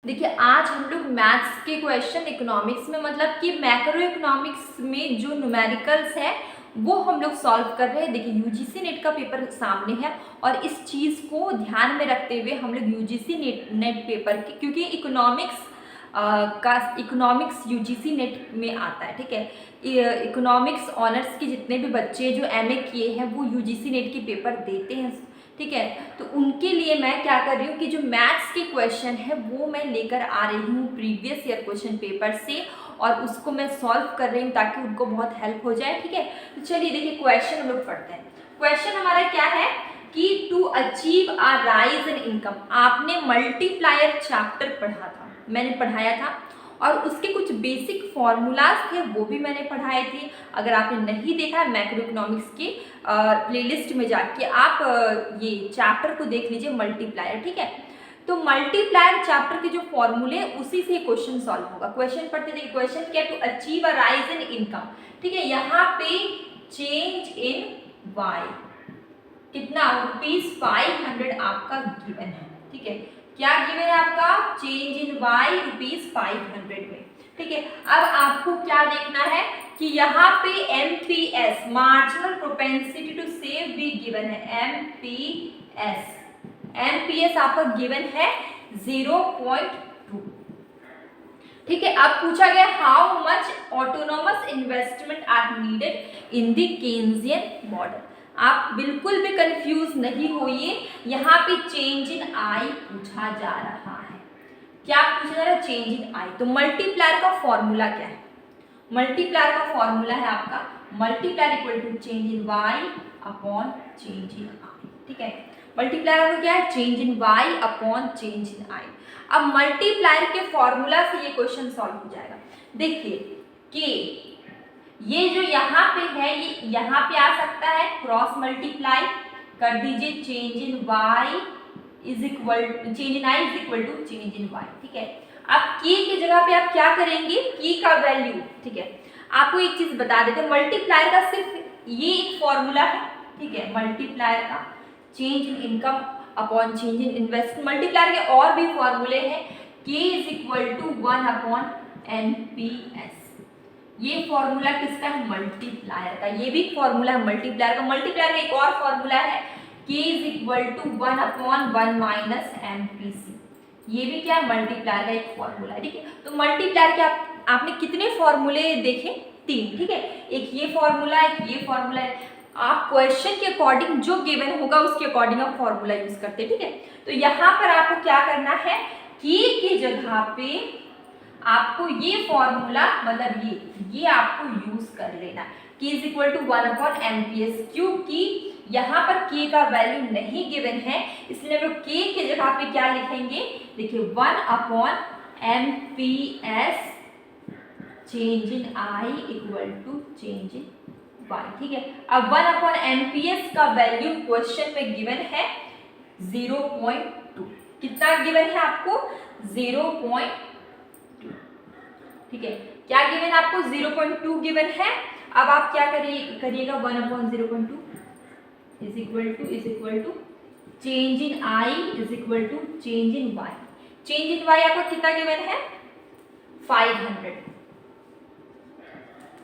देखिए आज हम लोग मैथ्स के क्वेश्चन इकोनॉमिक्स में मतलब कि मैक्रो इकोनॉमिक्स में जो न्यूमेरिकल्स है वो हम लोग सॉल्व कर रहे हैं। देखिए यूजीसी नेट का पेपर सामने है और इस चीज़ को ध्यान में रखते हुए हम लोग यूजीसी नेट पेपर के, क्योंकि इकोनॉमिक्स यूजीसी नेट में आता है, ठीक है। इकोनॉमिक्स ऑनर्स के जितने भी बच्चे जो एमए किए हैं वो यूजीसी नेट के पेपर देते हैं, ठीक है। तो उनके लिए मैं क्या कर रही हूँ कि जो मैथ्स के क्वेश्चन है वो मैं लेकर आ रही हूँ प्रीवियस ईयर क्वेश्चन पेपर से और उसको मैं सॉल्व कर रही हूँ ताकि उनको बहुत हेल्प हो जाए, ठीक है। तो चलिए देखिए क्वेश्चन हम लोग पढ़ते हैं। क्वेश्चन हमारा क्या है कि to achieve a rise in income. आपने मल्टीप्लायर चैप्टर पढ़ा था, मैंने पढ़ाया था और उसके कुछ बेसिक फॉर्मूलाज थे वो भी मैंने पढ़ाए थे। अगर आपने नहीं देखा है मैक्रो इकोनॉमिक्स के प्लेलिस्ट में जाके आप ये चैप्टर को देख लीजिए मल्टीप्लायर, ठीक है। तो मल्टीप्लायर चैप्टर के जो फॉर्मूले उसी से क्वेश्चन सॉल्व होगा। क्वेश्चन पढ़ते देखिए, क्वेश्चन क्या है, to achieve a rise in income, ठीक है। यहाँ पे चेंज इन वाई कितना ₹500 आपका गिवन है, ठीक है। क्या गिवन है आपका, चेंज इन वाई ₹500 में, ठीक है। अब आपको क्या देखना है कि यहाँ पे MPS marginal propensity to save भी गिवन है। एमपीएस आपका गिवन है 0.2, ठीक है। अब पूछा गया how much autonomous investment are needed in the Keynesian model. आप बिल्कुल भी कंफ्यूज नहीं होइए, यहाँ पे चेंज इन आई पूछा जा रहा है। क्या पूछा जा रहा है, चेंज इन आई। तो मल्टीप्लायर का फॉर्मूला क्या है, मल्टीप्लायर का फॉर्मूला है आपका multiplier equal to change in Y upon change in I, ठीक है। मल्टीप्लायर आपका क्या है, change in Y upon change in I. अब मल्टीप्लायर के फॉर्मूला से ये क्वेश्चन सॉल्व हो जाएगा। देखिए कि ये जो यहाँ पे है ये यहाँ पे आ सकता है, क्रॉस मल्टीप्लाई कर दीजिए, change in Y is equal change in I is equal to change in Y, ठीक है। अब की की जगह पे आप क्या करेंगे, की का वैल्यू, ठीक है। आपको एक चीज बता देते हैं, मल्टीप्लायर का सिर्फ ये एक फॉर्मूला है, ठीक है। मल्टीप्लायर का change in income upon change in investment. Multiplier के और भी फॉर्मूले हैं, K is equal to 1 upon NPS. ये फॉर्मूला किसका है, मल्टीप्लायर का। ये भी फॉर्मूला है मल्टीप्लायर का। मल्टीप्लायर का एक और फॉर्मूला है, k is equal to 1 upon 1 minus MPC. ये भी क्या है, मल्टीप्लायर का एक फॉर्मूला है, ठीक है। तो मल्टीप्लायर के आपने कितने फॉर्मूले देखे, 3, ठीक है। एक ये फॉर्मूला है, एक ये फॉर्मूला है। आप क्वेश्चन के अकॉर्डिंग जो गिवन होगा उसके अकॉर्डिंग आप फॉर्मूला यूज करते हैं, ठीक है। तो यहाँ पर आपको क्या करना है, k की जगह पे आपको ये फॉर्मूला मतलब ये आपको यूज कर लेना, k is equal to 1 upon MPS. क्योंकि यहाँ पर k का वैल्यू नहीं गिवन है इसलिए हम लोग k की जगह पे क्या लिखेंगे, देखिए 1 upon MPS change in i equal to change in y, ठीक है। अब 1 अपॉन एमपीएस का वैल्यू क्वेश्चन में गिवन है 0.2। कितना गिवन है आपको, 0.2, ठीक है। क्या गिवन आपको, 0.2 गिवन है। अब आप क्या करिएगा 1 upon 0.2 is equal to change in I is equal to change in Y. Change in Y आपका कितना गिवन है, 500।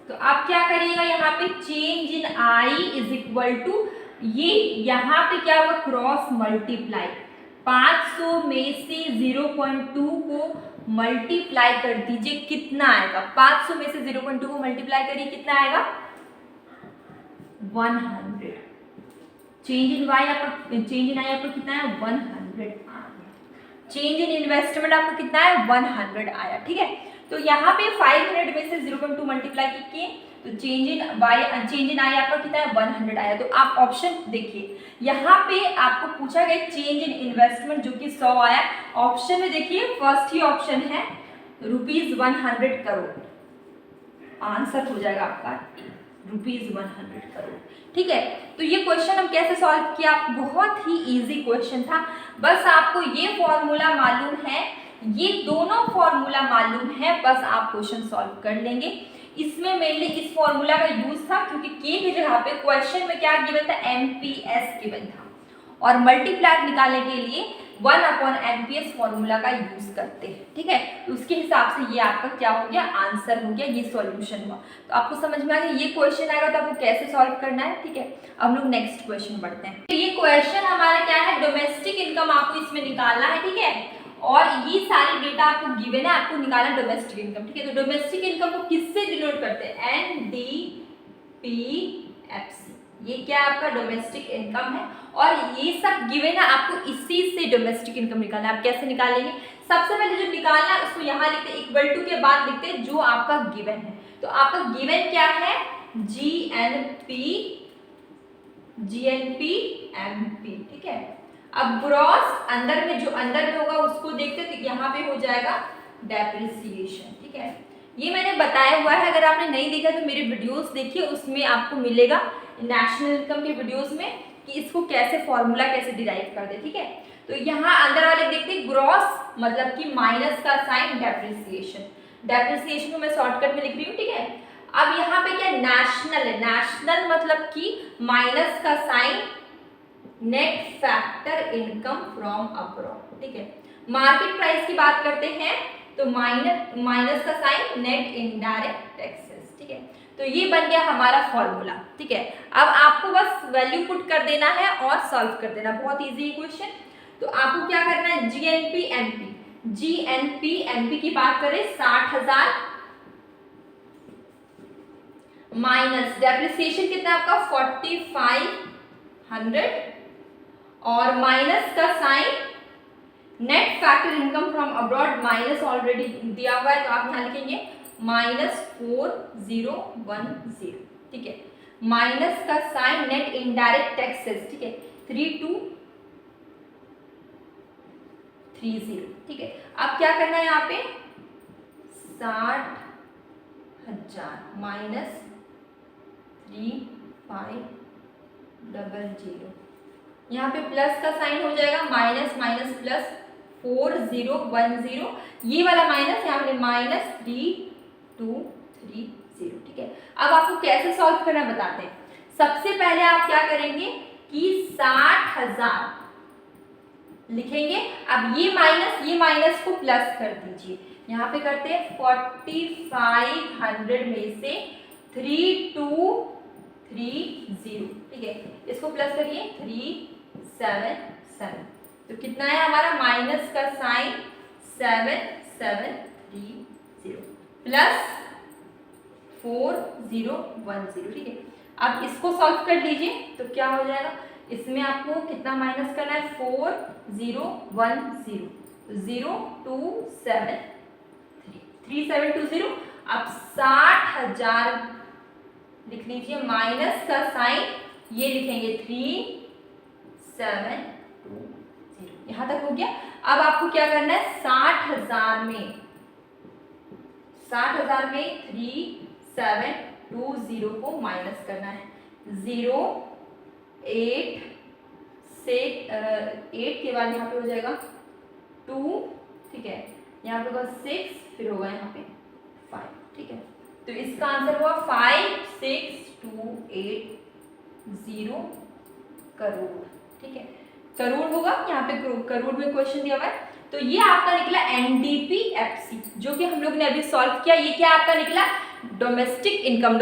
तो आप क्या करिएगा, यहाँ पे change in I is equal to ये यहाँ पे क्या होगा, क्रॉस मल्टीप्लाई। 500 में से 0.2 को मल्टीप्लाई कर दीजिए, कितना आएगा, 500 में से 0.2 को मल्टीप्लाई करिए, कितना आएगा 100। चेंज इन वाई आपका, चेंज इन आई आपका कितना है, 100 आ गया। चेंज इन इन्वेस्टमेंट आपका कितना है, 100 आया, ठीक है। तो यहाँ पे 500 में से 0.2 मल्टीप्लाई किए तो चेंज इन आई आपका कितना है, 100 आया। तो आप ऑप्शन देखिए, यहाँ पे आपको पूछा गया चेंज इन इन्वेस्टमेंट जो कि 100 आया। ऑप्शन में देखिए फर्स्ट ही ऑप्शन है ₹100 करोड़, आंसर हो जाएगा आपका ₹100 करोड़, ठीक है। तो ये क्वेश्चन हम कैसे सॉल्व किया, बहुत ही इजी क्वेश्चन था। बस आपको ये फॉर्मूला मालूम है, ये दोनों फॉर्मूला मालूम है, बस आप क्वेश्चन सॉल्व कर लेंगे। इसमें मेनली इस फॉर्मूला का यूज था क्योंकि k की जगह पे क्वेश्चन में क्या गिवन था, एमपीएस गिवन था और मल्टीप्लायर निकालने के लिए 1/NPS फॉर्मूला का यूज करते हैं, ठीक है। तो उसके हिसाब से ये आपका क्या हो गया, आंसर हो गया, ये सॉल्यूशन हुआ। तो आपको समझ में आ गया, ये क्वेश्चन आएगा तो आपको कैसे सॉल्व करना है, ठीक है। अब हम लोग नेक्स्ट क्वेश्चन बढ़ते हैं। तो ये क्वेश्चन हमारा क्या है, डोमेस्टिक इनकम आपको इसमें निकालना है, ठीक है। और ये सारी डेटा आपको गिवन है, आपको निकालना है डोमेस्टिक इनकम, ठीक है। तो डोमेस्टिक इनकम को किससे डिनोट करते हैं, NDPFC, ये क्या आपका डोमेस्टिक इनकम है। और ये सब गिवन है, आपको इसी से डोमेस्टिक इनकम निकालना है। आप कैसे निकालेंगे, सबसे पहले जो निकालना है उसको यहाँ लिखते हैं, इक्वल टू के बाद लिखते हैं जो आपका गिवन है। तो आपका गिवन क्या है, GNP ठीक है। अब ग्रॉस अंदर में, जो अंदर में होगा उसको देखते हैं, तो यहाँ पे हो जाएगा डेप्रिसिएशन, ठीक है। ये मैंने बताया हुआ है, अगर आपने नहीं देखा तो मेरे वीडियोस देखिए, उसमें आपको मिलेगा नेशनल इनकम के वीडियोस में कि इसको कैसे फॉर्मूला कैसे डिराइव कर दे, ठीक है। तो यहाँ अंदर वाले देखते हैं, ग्रॉस मतलब कि माइनस का साइन डेप्रिसिएशन को मैं शॉर्टकट में लिख रही हूँ, ठीक है। अब यहाँ पे क्या नेशनल है, नेशनल मतलब कि माइनस का sign net factor income from abroad, ठीक है। मार्केट प्राइस की बात करते हैं तो माइनस का साइन नेट इनडायरेक्ट टैक्सेस, ठीक है। तो ये बन गया हमारा फॉर्मूला, ठीक है। अब आपको बस वैल्यू पुट कर देना है और सॉल्व कर देना, बहुत इजी क्वेश्चन। तो आपको क्या करना है, GNP की बात करें 60,000 माइनस डेप्रिसिएशन कितना आपका 4500 और माइनस का sign net factor income from abroad, minus already दिया हुआ है तो आप यहाँ लिखेंगे -4010, ठीक है। माइनस का साइन नेट इनडायरेक्ट टैक्सेस, ठीक है, 3230, ठीक है। अब क्या करना है यहाँ पे 60,000 माइनस 3500, यहाँ पे प्लस का साइन हो जाएगा, माइनस माइनस प्लस 4010, ये वाला माइनस यहाँ पे -3230, ठीक है। अब आपको कैसे सॉल्व करना बताते हैं। सबसे पहले आप क्या करेंगे कि 60,000 लिखेंगे, अब ये माइनस को प्लस कर दीजिए, यहाँ पे करते हैं 4500 में से 3230, ठीक है। इसको प्लस करिए 377, तो कितना है हमारा माइनस का साइन 7730 प्लस 4010, ठीक है। अब इसको सॉल्व कर लीजिए तो क्या हो जाएगा, इसमें आपको कितना माइनस करना है 4010, 3720, अब 60,000 लिख लीजिए, माइनस का साइन ये लिखेंगे 3720, यहाँ तक हो गया। अब आपको क्या करना है 60,000 में 3720 को माइनस करना है, 8 के बाद यहाँ पे हो जाएगा 2, ठीक है, यहाँ पे होगा 6, फिर होगा यहाँ पे 5, ठीक है। तो इसका आंसर हुआ 5628 करोड़, ठीक है, करोड़ होगा, यहाँ पे करोड़ में क्वेश्चन दिया हुआ है। तो ये आपका निकला NDPFC, जो कि हम लोग ने अभी सॉल्व किया। ये क्या आपका निकला, डोमेस्टिक इनकम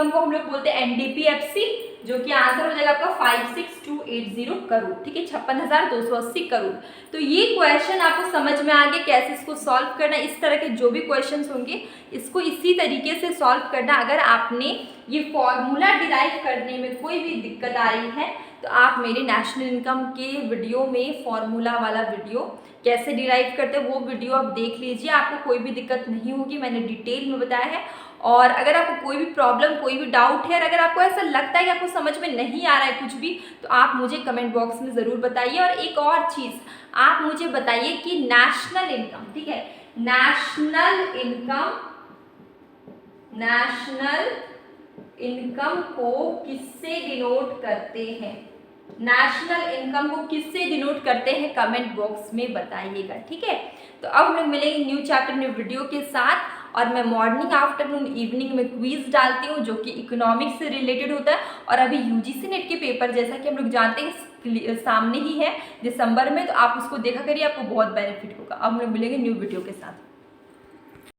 को हम लोग बोलते हैं NDPFC, जो कि आंसर हो जाएगा आपका 56280 करोड़, ठीक है, 56,280 करोड़। तो ये क्वेश्चन आपको समझ में आ गया कैसे इसको सॉल्व करना। इस तरह के जो भी क्वेश्चंस होंगे इसको इसी तरीके से सॉल्व करना। अगर आपने ये फॉर्मूला डिराइव करने में कोई भी दिक्कत आ रही है तो आप मेरे नेशनल इनकम के वीडियो में फॉर्मूला वाला वीडियो कैसे डिराइव करते हैं वो वीडियो आप देख लीजिए, आपको कोई भी दिक्कत नहीं होगी, मैंने डिटेल में बताया है। और अगर आपको कोई भी प्रॉब्लम, कोई भी डाउट है, और अगर आपको ऐसा लगता है कि आपको समझ में नहीं आ रहा है कुछ भी, तो आप मुझे कमेंट बॉक्स में ज़रूर बताइए। और एक और चीज़ आप मुझे बताइए कि नेशनल इनकम, ठीक है, नेशनल इनकम को किससे डिनोट करते हैं, नेशनल इनकम को किससे डिनोट करते हैं, कमेंट बॉक्स में बताइएगा, ठीक है। तो अब हम लोग मिलेंगे न्यू चैप्टर न्यू वीडियो के साथ, और मैं मॉर्निंग, आफ्टरनून, इवनिंग में क्विज डालती हूँ जो कि इकोनॉमिक्स से रिलेटेड होता है। और अभी यूजीसी नेट के पेपर, जैसा कि हम लोग जानते हैं सामने ही है दिसंबर में, तो आप उसको देखा करिए, आपको बहुत बेनिफिट होगा। अब हम लोग मिलेंगे न्यू वीडियो के साथ।